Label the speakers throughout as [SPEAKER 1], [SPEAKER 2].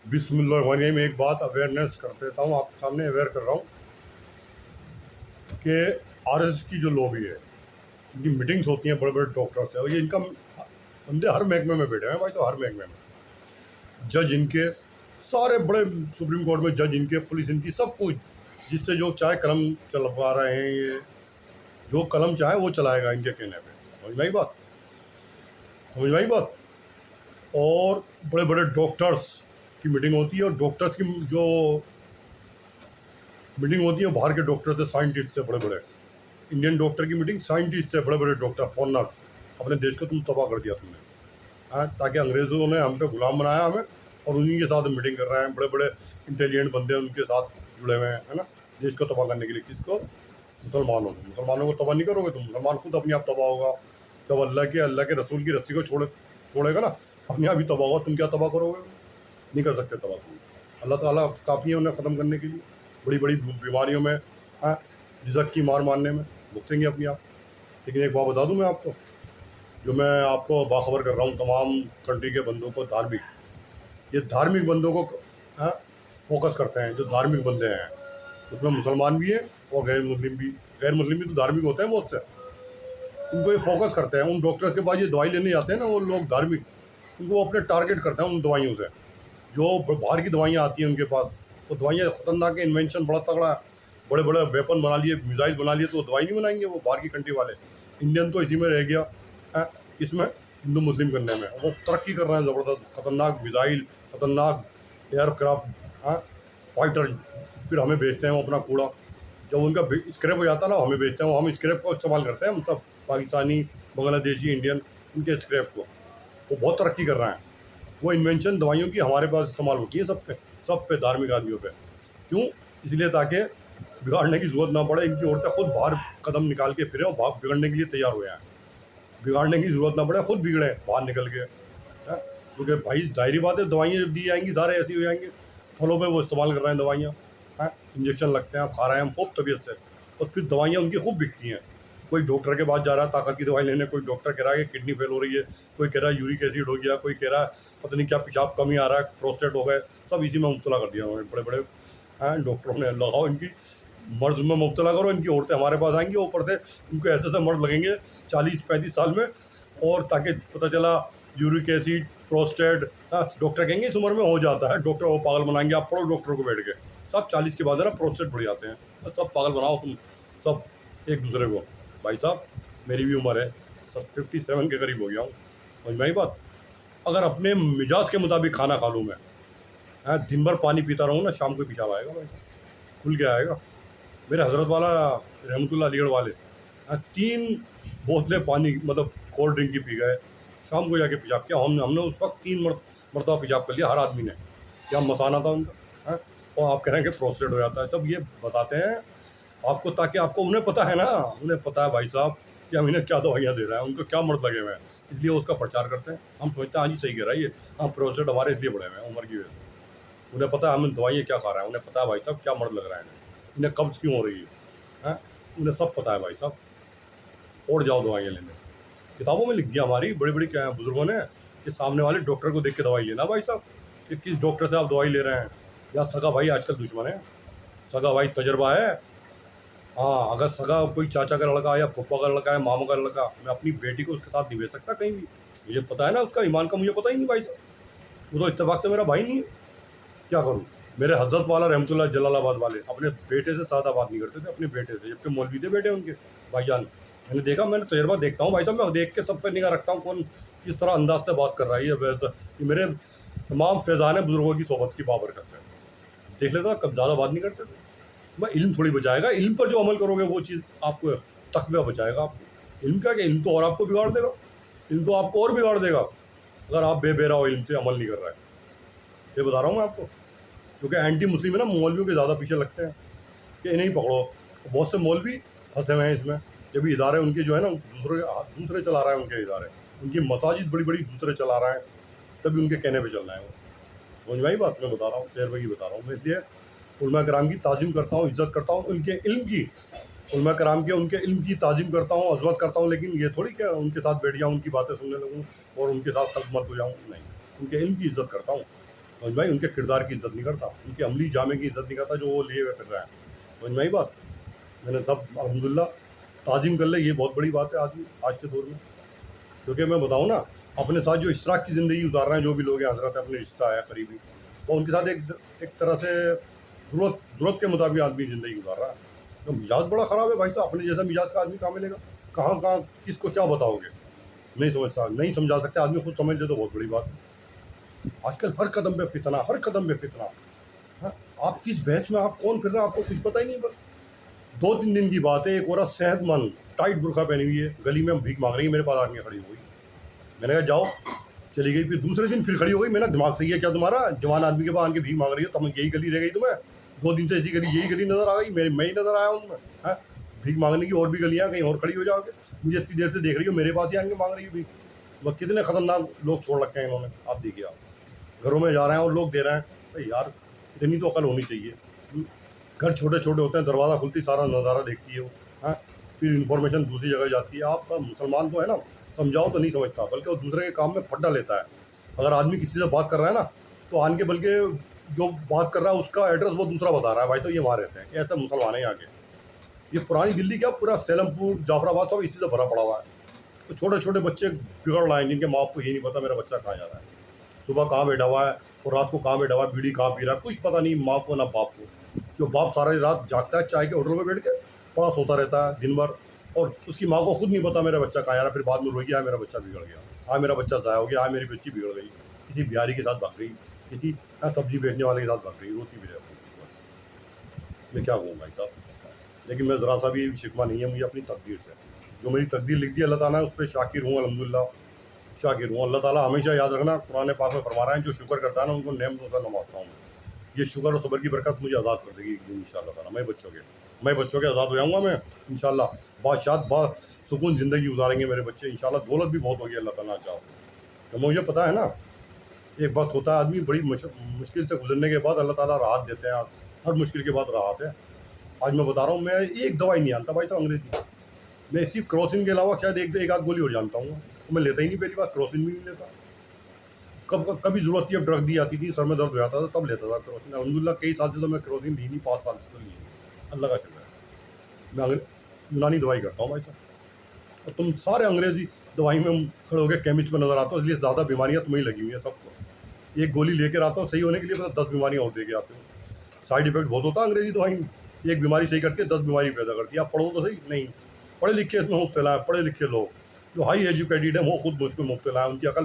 [SPEAKER 1] بسم اللہ الرحمن الرحیم. ایک بات اویئرنیس کر دیتا ہوں، آپ کے سامنے اویئر کر رہا ہوں کہ آر ایس کی جو لابی ہے، ان کی میٹنگس ہوتی ہیں بڑے بڑے ڈاکٹر سے، اور یہ ان کا بندے ہر محکمے میں بیٹھے ہیں بھائی، تو ہر محکمے میں جج ان کے سارے بڑے سپریم کورٹ میں جج ان کے، پولیس ان کی، سب کچھ جس سے جو چاہے قلم چلوا رہے ہیں، یہ جو قلم چاہے وہ چلائے گا ان کے کہنے پہ. سمجھ میں آئی بات؟ سمجھ میں آئی بات؟ اور بڑے بڑے ڈاکٹرس کی میٹنگ ہوتی ہے، اور ڈاکٹرس کی جو میٹنگ ہوتی ہے باہر کے ڈاکٹر سے، سائنٹسٹ سے، بڑے بڑے انڈین ڈاکٹر کی میٹنگ سائنٹسٹ سے، بڑے بڑے ڈاکٹر فورنرس. اپنے دیش کو تم تباہ کر دیا تم نے، تاکہ انگریزوں نے ہم پہ غلام بنایا ہمیں، اور انہیں کے ساتھ میٹنگ کر رہے ہیں. بڑے بڑے انٹیلیجنٹ بندے ان کے ساتھ جڑے ہوئے ہیں، ہے نا، دیش کو تباہ کرنے کے لیے. کس کو؟ مسلمانوں کو تباہ نہیں کرو گے تم، مسلمان خود اپنے آپ تباہ ہوگا. جب اللہ کے رسول کی رسی کو چھوڑے گا نا، اپنے آپ ہی تباہ ہوگا. تم کیا تباہ کرو گے؟ نہیں کر سکتے تباہ تم. اللہ تعالیٰ کافی ہے انہیں ختم کرنے کے لیے. بڑی بڑی بیماریوں میں، رزق کی مار مارنے میں بھگتیں گے اپنے آپ. لیکن ایک بات بتا دوں میں آپ کو، جو میں آپ کو باخبر کر رہا ہوں تمام کنٹری کے بندوں کو، یہ دھارمک بندوں کو فوکس کرتے ہیں. جو دھارمک بندے ہیں اس میں مسلمان بھی ہیں اور غیر مسلم بھی. غیر مسلم بھی تو دھارمک ہوتے ہیں بہت سے، ان کو یہ فوکس کرتے ہیں. ان ڈاکٹرس کے پاس یہ دوائی لینے جاتے ہیں نا وہ لوگ دھارمک، ان کو اپنے ٹارگیٹ کرتے ہیں ان دوائیوں سے. جو باہر کی دوائیاں آتی ہیں ان کے پاس، وہ دوائیاں خطرناک ہے، انوینشن بڑا تگڑا ہے، بڑے بڑے ویپن بنا لیے، میزائل بنا لیے، تو وہ دوائی نہیں بنائیں گے وہ باہر کی کنٹری والے. انڈین تو اسی میں رہ گیا، اس میں ہندو مسلم کرنے میں. وہ ترقی کر رہے ہیں زبردست، خطرناک میزائل، خطرناک ایئر کرافٹ، فائٹر. پھر ہمیں بیچتے ہیں وہ اپنا کوڑا. جب ان کا اسکریپ ہو جاتا ہے نا، ہمیں بیچتے ہیں. ہم اسکریپ کو استعمال کرتے ہیں، ہم سب پاکستانی، بنگلہ دیشی، انڈین، ان کے اسکریپ کو. وہ بہت ترقی کر رہے ہیں. وہ انوینشن دوائیوں کی ہمارے پاس استعمال ہوتی ہیں سب پہ دھارمک آدمیوں پہ. کیوں؟ اس لیے تاکہ بگاڑنے کی ضرورت نہ پڑے. ان کی عورتیں خود باہر قدم نکال کے پھریں اور بگڑنے کے لیے تیار ہوئے ہیں. بگاڑنے کی ضرورت نہ پڑے، خود بگڑیں باہر نکل کے. کیونکہ بھائی ظاہری بات ہے، دوائیاں جب دی جائیں گی سارے ایسی ہو جائیں گے. پھلوں پہ وہ استعمال کر رہے ہیں دوائیاں، انجیکشن لگتے ہیں، کھا رہے ہیں ہم خوب طبیعت سے، اور پھر دوائیاں ان کی خوب بکتی ہیں. کوئی ڈاکٹر کے پاس جا رہا ہے طاقت کی دوائی لینے، کوئی ڈاکٹر کہہ رہا ہے کہ کڈنی فیل ہو رہی ہے، کوئی کہہ رہا ہے یورک ایسڈ ہو گیا، کوئی کہہ رہا ہے پتہ نہیں کیا پیشاب کمی آ رہا ہے، پروسٹیٹ ہو گئے. سب اسی میں مبتلا کر دیا انہوں نے بڑے بڑے ڈاکٹروں نے. لگاؤ ان کی مرض میں مبتلا کرو. ان کی عورتیں ہمارے پاس آئیں گی، اوپر سے ان کو ایسے مرض لگیں گے 40-35 سال میں. اور تاکہ پتہ چلا یورک ایسڈ، پروسٹیٹ، ڈاکٹر کہیں گے اس عمر میں ہو جاتا ہے. ڈاکٹر وہ پاگل بنائیں گے. آپ پڑھو ڈاکٹر کو بیٹھ کے، سب 40 کے بعد ہے نا پروسٹیٹ بڑھ جاتے ہیں. سب پاگل بناؤ تم سب ایک دوسرے کو. بھائی صاحب میری بھی عمر ہے، 57 کے قریب ہو گیا ہوں. سمجھ میں آئی بات؟ اگر اپنے مزاج کے مطابق کھانا کھا لوں میں، دن بھر پانی پیتا رہوں نا، شام کو پیشاب آئے گا بھائی صاحب، کھل کے آئے گا. میرے حضرت والا رحمۃ اللہ علی گڑھ والے 3 بوتلیں پانی مطلب کولڈ ڈرنک کی پی گئے، شام کو جا کے پیشاب کیا. ہم نے اس وقت 3 مرتبہ پیشاب کر لیا ہر آدمی نے. کیا مسانہ تھا ان کا. اور آپ کہہ رہے ہیں کہ پروسٹیٹ ہو جاتا ہے. سب یہ بتاتے ہیں آپ کو تاکہ آپ کو، انہیں پتہ ہے نا، انہیں پتہ ہے بھائی صاحب کہ ہم انہیں کیا دوائیاں دے رہے ہیں، ان کو کیا مرض لگے ہوئے ہیں، اس لیے اس کا پرچار کرتے ہیں. ہم سوچتے ہیں ہاں جی صحیح کہہ رہا ہے یہ، پروسٹیٹ ہمارے اس لیے بڑھے ہوئے ہیں عمر کی وجہ سے. انہیں پتہ ہے ہم دوائیاں کیا کھا رہے ہیں، انہیں پتہ ہے بھائی صاحب کیا مرض لگ رہا ہے انہیں قبض کیوں ہو رہی ہے. انہیں سب پتہ ہے بھائی صاحب. اور جاؤ دوائیاں لینے. کتابوں میں لکھ دیا ہماری بڑی بڑی بزرگوں نے کہ سامنے والے ڈاکٹر کو دیکھ کے دوائی لینا بھائی صاحب، کہ کس ڈاکٹر سے آپ دوائی لے رہے ہیں. یا سگا بھائی آج کل دشمن ہے، سگا بھائی تجربہ ہے. اگر سگا کوئی چاچا کا لڑکا یا پھپھا کا لڑکا ہے، ماموں کا لڑکا، میں اپنی بیٹی کو اس کے ساتھ نہیں بھیج سکتا کہیں بھی. مجھے پتہ ہے نا اس کا ایمان کا، مجھے پتہ ہی نہیں بھائی صاحب. وہ تو اتفاق سے میرا بھائی نہیں ہے. کیا کروں؟ میرے حضرت والا رحمۃ اللہ جلال آباد والے اپنے بیٹے سے سادہ بات نہیں کرتے تھے، اپنے بیٹے سے، جبکہ مولوی تھے بیٹے ان کے. بھائی جان میں نے دیکھا، میں نے تجربہ دیکھتا ہوں بھائی صاحب، میں دیکھ کے سب پہ نگاہ رکھتا ہوں کون کس طرح انداز سے بات کر رہا ہے. یہ میرے تمام فیضان بزرگوں کی صحبت کی بابرکت ہے. دیکھ لیتا کب زیادہ بات نہیں کرتے تھے. میں علم تھوڑی بچائے گا، علم پر جو عمل کرو گے وہ چیز آپ کو تقویٰ بچائے گا. آپ کو علم کیا کہ علم تو اور آپ کو بگاڑ دے گا. علم تو آپ کو اور بگاڑ دے گا اگر آپ بے بہرا ہو، علم سے عمل نہیں کر رہا ہے. یہ بتا رہا ہوں میں آپ کو. کیونکہ اینٹی مسلم ہے نا، مولویوں کے زیادہ پیچھے لگتے ہیں کہ انہیں ہی پکڑو. بہت سے مولوی پھنسے ہوئے ہیں اس میں. جب بھی ادارے ان کے جو ہے نا دوسرے چلا رہے ہیں، ان کے ادارے، ان کی مساجد بڑی بڑی دوسرے چلا رہے ہیں، تبھی ان کے کہنے پہ چل رہے ہیں وہ. سمجھ میں آئی بات؟ میں بتا رہا ہوں شہر بھائی بتا رہا ہوں. میں اس لیے علماء کرام کی تعظیم کرتا ہوں، عزت کرتا ہوں، ان کے علم کی، علماء کرام کے ان کے علم کی تعظیم کرتا ہوں، عظمت کرتا ہوں. لیکن یہ تھوڑی کہ ان کے ساتھ بیٹھ جاؤں، ان کی باتیں سننے لگوں اور ان کے ساتھ خلط مت ہو جاؤں. نہیں، ان کے علم کی عزت کرتا ہوں. समझ भाई, उनके किरदार की इज्जत नहीं करता, उनके अमली जामे की इज्जत नहीं करता जो वो लिए हुए फिर रहे हैं। समझ में आई बात? मैंने सब अल्हम्दुलिल्लाह ताज़ीम कर ले, ये बहुत बड़ी बात है आदमी आज के दौर में। क्योंकि मैं बताऊँ ना, अपने साथ जो इशराक की ज़िंदगी गुजार रहे हैं जो भी लोग हैं, हजरत अपने रिश्ता है करीबी, और उनके साथ एक तरह से ज़रूरत के मुताबिक आदमी ज़िंदगी गुजार रहा है। तो मिजाज बड़ा ख़राब है भाई साहब, अपने जैसा मिजाज का आदमी कहाँ मिलेगा? कहाँ किसको क्या बताओगे? नहीं समझा सकते, आदमी खुद समझ ले तो बहुत बड़ी बात है। आजकल हर कदम पे फितना, हर कदम पे फितना। हाँ, आप किस बहस में, आप कौन फिर रहे हैं, आपको कुछ पता ही नहीं। बस 2-3 दिन की बात है, एक औरत सेहतमंद टाइट बुरखा पहनी हुई है, गली में भीख मांग रही है, मेरे पास आदमी खड़ी हो गई। मैंने कहा जाओ, चली गई। फिर दूसरे दिन फिर खड़ी हो गई। मेरा दिमाग सही है क्या तुम्हारा? जवान आदमी के पास आके भीख मांग रही हो, तब यही गली रह गई तुम्हें? 2 दिन से ऐसी गली, यही गली नज़र आ गई? मैं ही नज़र आया हूँ तुम्हें? है भीख मांगने की और भी गलियाँ, कहीं और खड़ी हो जाओगे? मुझे इतनी देर से देख रही हो, मेरे पास ही आके मांग रही हो भीख? बस कितने ख़तरनाक लोग छोड़ रखे हैं इन्होंने। आप देखिए, आप घरों में जा रहे हैं और लोग दे रहे हैं। भाई यार, इतनी तो अकल होनी चाहिए। घर छोटे छोटे होते हैं, दरवाज़ा खुलती सारा नज़ारा देखती है वो। हाँ, फिर इन्फॉर्मेशन दूसरी जगह जाती है। आप मुसलमान तो है ना, समझाओ तो नहीं समझता, बल्कि वो दूसरे के काम में फड्डा लेता है। अगर आदमी किसी से बात कर रहा है ना, तो आन के बल्कि जो बात कर रहा है उसका एड्रेस वो दूसरा बता रहा है, भाई तो ये वहाँ रहते हैं। ऐसे मुसलमान है यहाँ के। ये पुरानी दिल्ली क्या, पूरा सेलमपुर, जाफराबाद सब इसी से भरा पड़ा हुआ है। तो छोटे छोटे बच्चे बिगड़ रहे हैं, जिनके माँ को ये नहीं पता मेरा बच्चा कहाँ जा रहा है, सुबह कहाँ बैठा हुआ है और रात को कहाँ बैठा हुआ है, बीड़ी कहाँ पी रहा है, कुछ पता नहीं माँ को ना बाप को। जो बाप सारी रात जागता है, चाय के होटल में बैठ के पड़ा सोता रहता है दिन भर, और उसकी माँ को खुद नहीं पता मेरा बच्चा कहाँ जा रहा है। फिर बाद में रोएगी, हाँ मेरा बच्चा बिगड़ गया, हाँ मेरा बच्चा ज़ाया हो गया, हाँ मेरी बच्ची बिगड़ गई, किसी बिहारी के साथ भाग गई, किसी सब्जी बेचने वाले के साथ भाग गई, रोती भी रहती। मैं क्या कहूँ भाई साहब, लेकिन मैं ज़रा सा भी शिकवा नहीं है मुझे अपनी तकदीर से। जो मेरी तकदीर लिख दी अल्लाह ताला ने, उस पर शाकिर हूँ, अल्हम्दुलिल्लाह शाकिर हूँ। अल्लाह ताला हमेशा याद रखना, कुरान पाक में फरमा रहे हैं, जो शुक्र करता है ना उनको नेमतों से नवाजता हूँ। ये शुक्र और सब्र की बरकत मुझे आज़ाद कर देगी इंशाअल्लाह ताला। मैं बच्चों के आज़ाद हो जाऊँगा मैं इंशाअल्लाह। बादशाह सुकून ज़िंदगी गुजारेंगे मेरे बच्चे इंशाअल्लाह। दौलत भी बहुत होगी अल्लाह ताला चाहो तो। मुझे पता है ना, एक वक्त होता है आदमी बड़ी मुश्किल से गुजरने के बाद अल्लाह ताला राहत देते हैं। हर मुश्किल के बाद राहत है। आज मैं बता रहा हूँ, मैं एक दवाई नहीं जानता भाई साहब अंग्रेजी। मैं सिर्फ क्रोसिन के अलावा शायद एक आध गोली और जानता हूँ, तो मैं लेता ही नहीं। पहली बार क्रोसिन भी नहीं लेता। कभी ज़रूरत थी, अब ड्रग दी आती थी, सर में दर्द हो जाता था तब लेता था क्रोसिन। अल्हम्दुलिल्लाह कई साल से तो मैं क्रोसिन ली नहीं, 5 साल से तो ली नहीं, अल्लाह का शुक्र है। मैं यूनानी दवाई करता हूँ भाई साहब। और तुम सारे अंग्रेज़ी दवाई में खड़े हो गए केमिस्ट में नज़र आते हो, इसलिए ज़्यादा बीमारियाँ तुम्हें लगी हुई हैं सबको। एक गोली लेकर आता हो सही होने के लिए, मतलब 10 बीमारियाँ और दे के आते हो। साइड इफेक्ट बहुत होता है अंग्रेज़ी दवाई में। एक बीमारी सही करती है, 10 बीमारी पैदा करती है। आप पढ़ो तो सही, नहीं पढ़े लिखे इसमें मुब्तला है। पढ़े लिखे लोग जो हाई एजुकेटेड हैं वो खुद उसमें मुब्तला है। उनकी अकल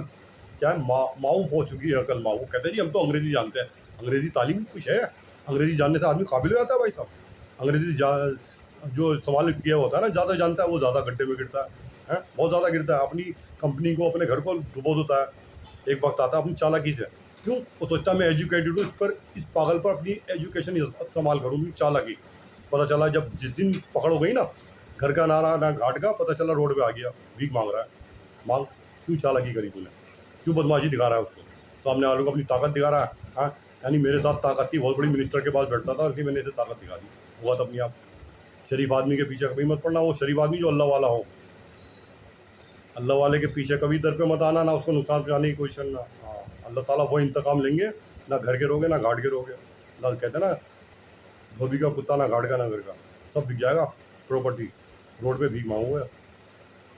[SPEAKER 1] क्या है, माऊफ हो चुकी है अकल। वो कहते हैं जी हम तो अंग्रेज़ी जानते हैं। अंग्रेज़ी तालीम कुछ है? अंग्रेज़ी जानने से आदमी काबिल हो जाता है भाई साहब। अंग्रेज़ी जो इस्तेमाल किया होता है ना, ज़्यादा जानता है वो ज़्यादा गड्ढे में गिरता है, बहुत ज़्यादा गिरता है। अपनी कंपनी को, अपने घर को डुबो देता है। एक वक्त आता है अपनी चालाकी से। क्यों? वो सोचता है मैं एजुकेटेड हूँ, इस पागल पर अपनी एजुकेशन इस्तेमाल करूँगी, चालाकी। पता चला जब जिस दिन पकड़ हो गई ना, घर का ना रहा ना घाट का, पता चला रोड पे आ गया, भीख मांग रहा है। मांग, क्यों चालाकी करी तूने? क्यों बदमाशी दिखा रहा है उसको? सामने वालों को अपनी ताकत दिखा रहा है। हाँ, यानी मेरे साथ ताकत थी, बहुत बड़ी मिनिस्टर के पास बैठता था, इसलिए मैंने इसे ताकत दिखा दी। हुआ तो अपनी आप। शरीफ आदमी के पीछे कभी मत पड़ना। वो शरीफ आदमी जो अल्लाह वाला हो, अल्लाह वाले के पीछे कभी दर पे मत आना, ना उसको नुकसान पहुँचाने की कोशिश करना। हाँ, अल्लाह ताला वो इंतकाम लेंगे, ना घर के रोगे ना घाट के रोगे। ना कहते ना, धोबी का कुत्ता ना घाट का ना घर का, सब बिक जाएगा प्रॉपर्टी। रोड पे भीख मांगोगे,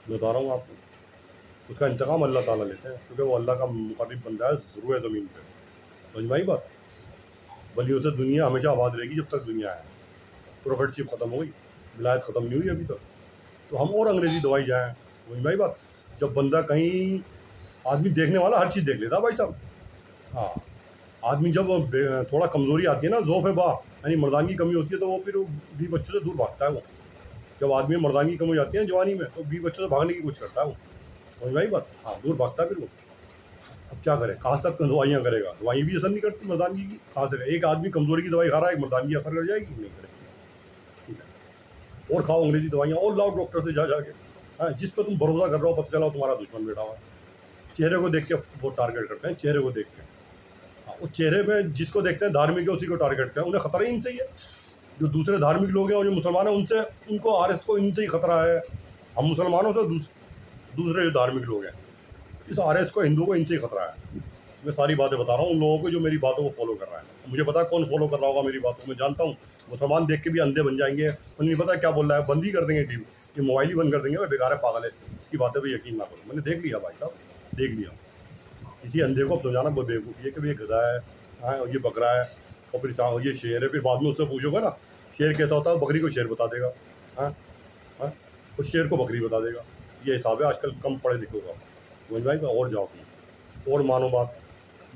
[SPEAKER 1] मैं बता रहा हूँ आपको। उसका इंतकाम अल्लाह ताला लेते हैं, क्योंकि वो अल्लाह का मुकर्रब बंदा है ज़रूर ज़मीन पे। समझ में आई बात? वलियों से दुनिया हमेशा आबाद रहेगी जब तक दुनिया है। प्रोफेटशिप ख़त्म हो गई, विलायत ख़त्म नहीं हुई अभी तक। तो हम और अंग्रेज़ी दवाई जाएँ। समझ में आई बात? जब बंदा कहीं, आदमी देखने वाला हर चीज़ देख लेता भाई साहब। हाँ, आदमी जब थोड़ा कमज़ोरी आती है ना, ज़ौफ़ बा यानी मर्दानगी की कमी होती है, तो वो फिर भी बच्चों से दूर भागता है। वो जब आदमी में मर्दानगी की कमी हो जाती है जवानी में, तो भी बच्चों से भागने की कोशिश करता है वो। समझ में आई बात? हाँ, दूर भागता है फिर वो। अब क्या करे, कहाँ तक दवाइयाँ करेगा? दवाई भी असर नहीं करती मर्दानगी की, कहाँ से? एक आदमी कमज़ोरी की दवाई खा रहा है, एक मर्दानगी असर कर जाएगी? नहीं करेगी। ठीक है, और खाओ अंग्रेज़ी दवाइयाँ और लाओ डॉक्टर से जाके। हाँ, जिस पर तुम भरोसा कर रहे हो, पता चला तुम्हारा दुश्मन बैठा हुआ है। चेहरे को देख के वो टारगेट करते हैं, चेहरे को देख के। हाँ, उस चेहरे में जिसको देखते हैं धार्मिक है, उसी को टारगेट करते हैं। उन्हें खतरा ही इनसे ही है। जो दूसरे धार्मिक लोग हैं और जो मुसलमान हैं, उनसे, उनको आरएस को इनसे ही खतरा है। हम मुसलमानों से दूसरे जो धार्मिक लोग हैं, इस आरएस को, हिंदुओं को इनसे ही खतरा है। मैं सारी बातें बता रहा हूँ उन लोगों को जो मेरी बातों को फॉलो कर रहा है। मुझे पता है कौन फॉलो कर रहा होगा मेरी बातों को, मैं जानता हूँ। मुसलमान देख के भी अंधे बन जाएंगे, उन्हें नहीं पता क्या बोल रहा है, बंद ही कर देंगे टीवी, ये मोबाइल ही बंद कर देंगे, बेकार है, पागल है, इसकी बातें भी यकीन ना करो। मैंने देख लिया भाई साहब, देख लिया। किसी अंधे को समझाना बहुत बेवकूफ़ी है कि भाई ये गधा है, हाँ, और ये बकरा है, और फिर ये शेर है, फिर बाद में उससे पूछोगे ना शेर कैसा होता है, बकरी को शेर बता देगा, हाँ हाँ, उस शेर को बकरी बता देगा। ये हिसाब है आजकल कम पढ़े लिखे होगा, समझ भाई। और जाओ तुम और मानो बात,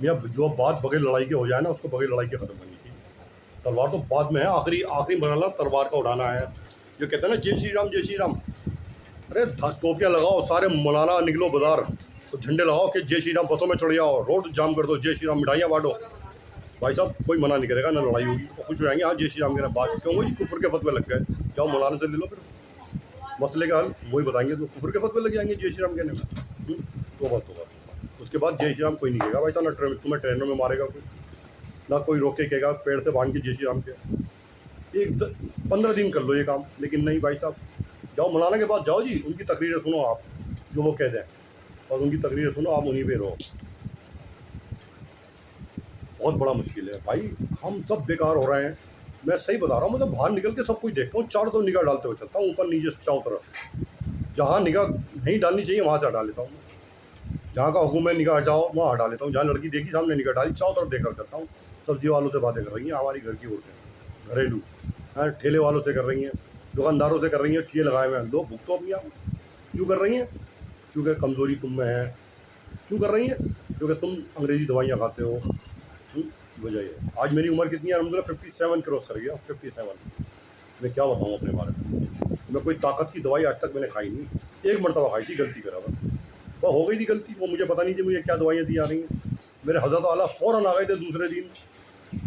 [SPEAKER 1] मियाँ जो बात बगैर लड़ाई के हो जाए ना, उसको बगैर लड़ाई के ख़त्म करनी चाहिए। तलवार तो बाद में है, आखिरी मरहला तलवार का उड़ाना है। जो कहते हैं ना जय श्री राम जय श्री राम, अरे टोपियाँ लगाओ, सारे मौलाना निकलो बाजार, तो झंडे लगाओ कि जय श्री राम, बसों में चढ़ जाओ, रोड जाम कर दो, जय श्री राम, मिठाइयाँ बांटो। भाई साहब कोई मना नहीं करेगा, ना लड़ाई होगी, तो खुश हो जाएंगे, हाँ जय श्री राम के बात क्यों जी, कुफर के फतवे लग गए, जाओ मौलाना से ले लो, फिर मसले का हल वही बताएंगे, तो कुफर के फतवे लग जाएंगे जय श्री राम कहने में। तो बात उसके बाद जय श्री राम कोई नहीं कहेगा भाई साहब, ना तुम्हें ट्रेनों में मारेगा कोई, ना कोई रोके कहेगा पेड़ से बांध के जय श्री राम के। 15 दिन कर लो ये काम, लेकिन नहीं भाई साहब, जाओ मौलाना के पास जाओ जी, उनकी तकरीरें सुनो आप, जो वो कह दें, और उनकी तकरीरें सुनो आप, उन्हीं पे रहो। बहुत बड़ा मुश्किल है भाई, हम सब बेकार हो रहे हैं। मैं सही बता रहा हूँ, मतलब बाहर निकल के सब कुछ देखता हूँ, चारों तरफ निगाह डालते हुए चलता हूँ, ऊपर नीचे चारों तरफ, जहाँ निगाह नहीं डालनी चाहिए वहाँ से हटा लेता हूँ, जहाँ का हुक्म है निगाह हटाओ वहाँ हटा लेता हूँ, जहाँ लड़की देखी सामने निगाह डाली, चारों तरफ देखा चलता हूँ। सब्जी वालों से बातें कर रही हैं हमारी घर की औरतें, घरेलू, ठेले वालों से कर रही हैं, दुकानदारों से कर रही हैं, ठिए लगाए हुए हैं, लोग भुगतो अपनी आप। क्यों कर रही हैं? क्योंकि कमज़ोरी तुम में है। क्यों कर रही हैं? क्योंकि तुम अंग्रेज़ी दवाइयाँ खाते हो। वजह है। आज मेरी उम्र कितनी है? अलहमदुलिल्लाह 57 क्रॉस कर गया, 57। मैं क्या बताऊँ अपने बारे में, मैं कोई ताकत की दवाई आज तक मैंने खाई नहीं, एक मरतबा खाई थी गलती करा था, वो हो गई थी गलती, वो मुझे पता नहीं थी मुझे क्या दवाइयाँ दी जा रही हैं। मेरे हज़रत आला फ़ौरन आ गए थे दूसरे दिन,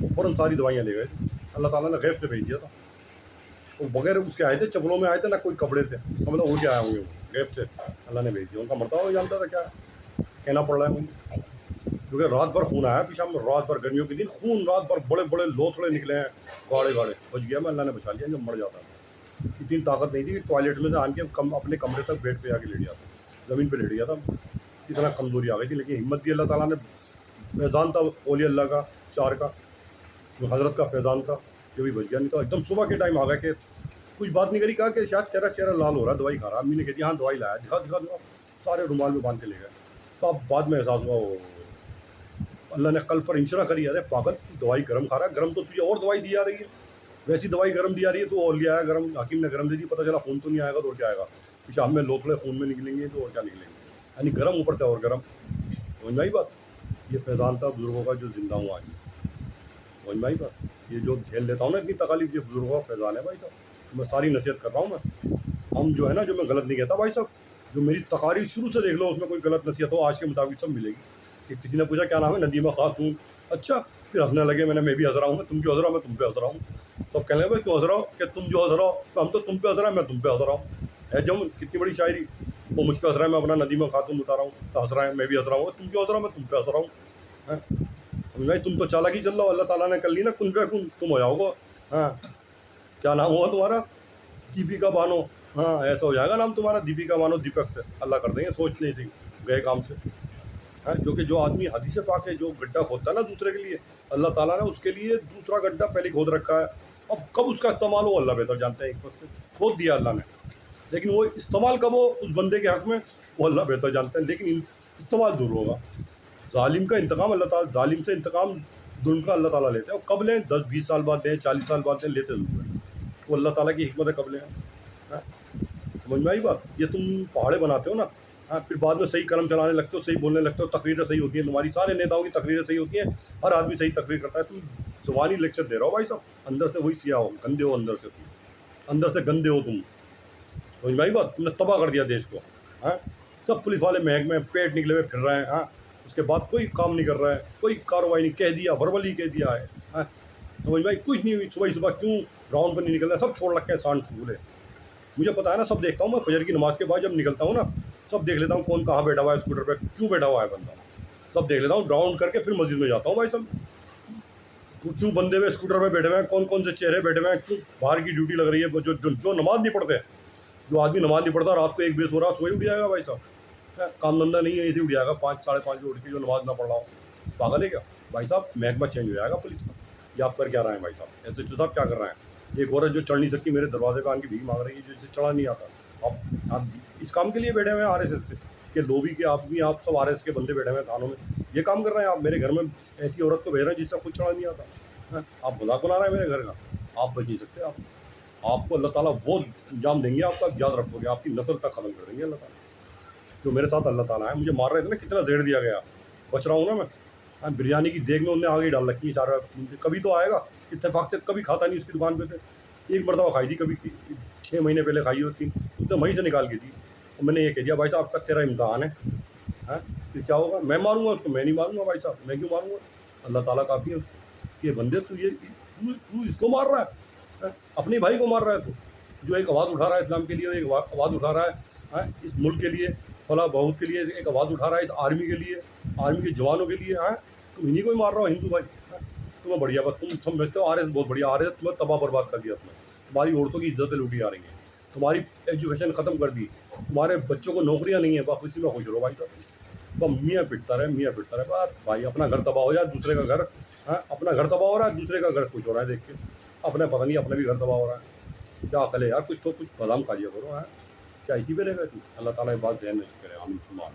[SPEAKER 1] वो फ़ौरन सारी दवाइयाँ ले गए थे, अल्लाह ताला ने गैब से भेज दिया था। वो बगैर उसके आए थे, चप्पलों में आए थे, ना कोई कपड़े थे, समझ लो उड़ के आए होंगे, गैब से अल्लाह ने भेज दिया। उनका मरतबा जानता था क्या कहना पड़ रहा है मुझे, क्योंकि रात भर खून आया पेशाब में, रात भर गर्मियों के दिन खून, रात भर बड़े बड़े लोथड़े निकले हैं, गाढ़े बच गया मैं, अल्लाह ने बचा लिया, जब मर जाता। इतनी ताकत नहीं थी कि टॉयलेट में से आन के अपने कमरे तक बेड पे आके लेट गया था, ज़मीन पे लेट गया था, इतना कमज़ोरी आ गई थी। लेकिन हिम्मत दी अल्लाह ताला ने, फैज़ान था ओली अल्लाह का 4 का, जो हज़रत का फैज़ान था, जो भी बच गया। नहीं तो एकदम सुबह के टाइम आ गया कि कुछ बात नहीं करी, कहा कि शायद तेरा चेहरा लाल हो रहा है, दवाई खा रहा। अम्मी ने कह दिया हाँ दवाई लाया, दिखा, सारे रुमाल में बांध के ले गए। तो अब बाद में एहसास हुआ, अल्लाह ने कल पर इंशरा करी, अरे पागल तू दवाई गर्म खा रहा है, गर्म तो तुझे और दवाई दी जा रही है, वैसी दवाई गर्म दी जा रही है, तो और लिया आया गर्म, हकीम ने गर्म दे दी, पता चला खून तो नहीं आएगा तो और क्या आएगा, पेशाब में लोथड़े खून में निकलेंगे तो और क्या निकलेंगे, यानी गर्म ऊपर से और गर्म। समझ में आई बात? ये फैज़ान था बुज़ुर्गों का जो ज़िंदा हूँ आज। समझ में आई बात? ये जो झेल लेता हूँ ना इतनी तकलीफ, ये बुज़ुर्गों का फैज़ान है भाई साहब। मैं सारी नसीहत कर रहा हूँ मैं, हम जो है ना, जो मैं गलत नहीं कहता भाई साहब, जो मेरी तकारीर शुरू से देख लो, उसमें कोई गलत नसीहत हो आज के मुताबिक सब मिलेगी। कि किसी ने पूछा क्या नाम है, नदीमा खातून, अच्छा, फिर हंसने लगे, मैं भी हंस रहा हूँ, तुम क्यों हंस रहा हो, मैं तुम पे हंस रहा हूँ। सब कहने लगे भाई क्यों हंस रहा हो, कि तुम जो हंस रहा हो, हम तो तुम पे हंस रहा है, मैं तुम पे हंस रहा हूँ, है जो कितनी बड़ी शायरी। वो मुझ पर हंस रहा है, मैं अपना नदीमा खातून बता रहा हूँ, तो हंस रहा है, मैं भी हंस रहा हूँ, तुम क्यों हंस रहा हो, मैं तुम पे हंस रहा हूँ। समझ भाई, तुम तो चालाकी चल रहा हो, अल्लाह ताला ने कर ली ना कुन फयकुन, तुम हो जाओगे। हाँ, क्या नाम हुआ तुम्हारा? दीपिका बानो। हाँ, ऐसा हो जाएगा नाम तुम्हारा, दीपिका बानो, दीपक से अल्लाह कर देंगे, सोचने से गए काम से। है जो कि जो आदमी हदीस पाक है, जो गड्ढा खोदता है ना दूसरे के लिए, अल्लाह ताला ने उसके लिए दूसरा गड्ढा पहले खोद रखा है। अब कब उसका इस्तेमाल हो अल्लाह बेहतर जानता है, एक बस से खोद दिया अल्लाह ने, लेकिन वो इस्तेमाल कब हो उस बंदे के हक़ में वो अल्लाह बेहतर जानता है, लेकिन इस्तेमाल दूर होगा। ज़ालिम का इंतकाम अल्लाह ताला, ज़ालिम से इंतकाम जुल्म का अल्लाह ताला लेते हैं, और कब लें? 10-20 साल बाद दें, 40 साल बाद दें, लेते ज़रूर हैं, वो अल्लाह ताला की हिकमत है, कब लें। समझ में आई बात? ये तुम पहाड़े बनाते हो ना, हाँ, फिर बाद में सही कलम चलाने लगते हो, सही बोलने लगते हो, तकरीरें सही होती हैं तुम्हारी, सारे नेताओं की तकरीरें सही होती हैं, हर आदमी सही तकरीर करता है, तुम ज़ुबानी लेक्चर दे रहे हो भाई साहब, अंदर से वही सिया हो, गंदे हो, अंदर से तुम, अंदर से गंदे हो तुम। समझ में आई बात? तुमने तबाह कर दिया देश को। हाँ, सब पुलिस वाले महक में पेट निकले हुए फिर रहे हैं। हाँ, उसके बाद कोई काम नहीं कर रहा है, कोई कार्रवाई नहीं, कह दिया वर्बली कह दिया है। हाँ, समझ में आई? कुछ नहीं हुई, सुबह क्यों राउंड पर नहीं निकल रहा है, सब छोड़ रखे हैं सांड फूले। मुझे पता है ना, सब देखता हूँ मैं, फजर की नमाज़ के बाद जब निकलता हूँ ना, सब देख लेता हूँ कौन कहाँ बैठा हुआ है स्कूटर पे, क्यों बैठा हुआ है बंदा, सब देख लेता हूँ, राउंड करके फिर मस्जिद में जाता हूँ भाई साहब, क्यों बंदे हुए स्कूटर पे बैठे हुए हैं, कौन कौन से चेहरे बैठे हुए हैं, क्यों बाहर की ड्यूटी लग रही है, जो नमाज़ नहीं पढ़ते, जो आदमी नमाज़ नहीं पढ़ता, रात को 1 बजे सो रहा, सोए उठ जाएगा भाई साहब, काम धंधा नहीं है, ऐसे उठ जाएगा 5 साढ़े 5 बजे उठ के, जो नमाज़ ना पढ़ रहा हो। पागल है क्या भाई साहब? महकमा चेंज हो जाएगा पुलिस का। ये आप कर क्या रहे हैं भाई साहब? एसएचओ साहब क्या कर रहे हैं? एक औरत जो चढ़ नहीं सकती मेरे दरवाजे पे आके भीख मांग रही है, जिसे चढ़ा नहीं आता। आप इस काम के लिए बैठे हुए हैं आरएसएस से कि लोबी के आदमी आप सब आरएसएस के बंदे बैठे हुए हैं थानों में, ये काम कर रहे हैं आप? मेरे घर में ऐसी औरत को भेज रहे हैं जिससे खुद चढ़ा नहीं आता हैं? आप मजाक बना रहे हैं मेरे घर का? आप बच नहीं सकते। आपको अल्लाह ताला वो अंजाम देंगे, आपका याद रखोगे, आपकी नस्ल तक खत्म कर देंगे अल्लाह ताला। जो मेरे साथ अल्लाह ताला है, मुझे मार रहे थे ना, कितना जहर दिया गया, बच रहा हूँ ना मैं। बिरयानी की देग में उन्होंने आगे ही डाल रखी है चार, कभी तो आएगा इत्तेफाक से, कभी खाता नहीं उसकी दुकान पे थे। एक मरतबा खाई थी कभी 6 महीने पहले खाई होती, उसने वहीं से निकाल के दी। और मैंने ये कह दिया भाई साहब आपका तेरा इम्तहान है, फिर क्या होगा? मैं मारूंगा उसको? मैं नहीं मारूंगा भाई साहब, मैं क्यों मारूंगा? अल्लाह ताला काफ़ी है उसको। ये बंदे तू इसको मार रहा है? अपने भाई को मार रहा है तू, जो एक आवाज़ उठा रहा है इस्लाम के लिए, एक आवाज़ उठा रहा है इस मुल्क के लिए, फला बहुत के लिए एक आवाज़ उठा रहा है, इस आर्मी के लिए, आर्मी के जवानों के लिए। तुम इन्हीं को ही मार रहा हो हिंदू भाई। तुम्हें बढ़िया बात, तुम समझते हो आरएस बहुत बढ़िया, आरएस तुम्हें तबाह बर्बाद कर दिया। तुम्हारी औरतों की इज्जतें लूटी आ रही हैं, तुम्हारी एजुकेशन ख़त्म कर दी, तुम्हारे बच्चों को नौकरियां नहीं है, बस इसी में खुश रहो भाई साहब। बस मियाँ पिटता रहे बात भाई, अपना घर तबाह हो जाए, दूसरे का घर अपना घर तबाह हो रहा है, दूसरे का घर खुश हो रहा है देख के, अपने पता नहीं अपने भी घर तबाह हो रहा है। क्या अकल है यार? कुछ बादाम खा लिया करो। क्या इसी पे रहेगा तू? अल्लाह ताला ये बात ज़हन में करे। आमीन सुमा।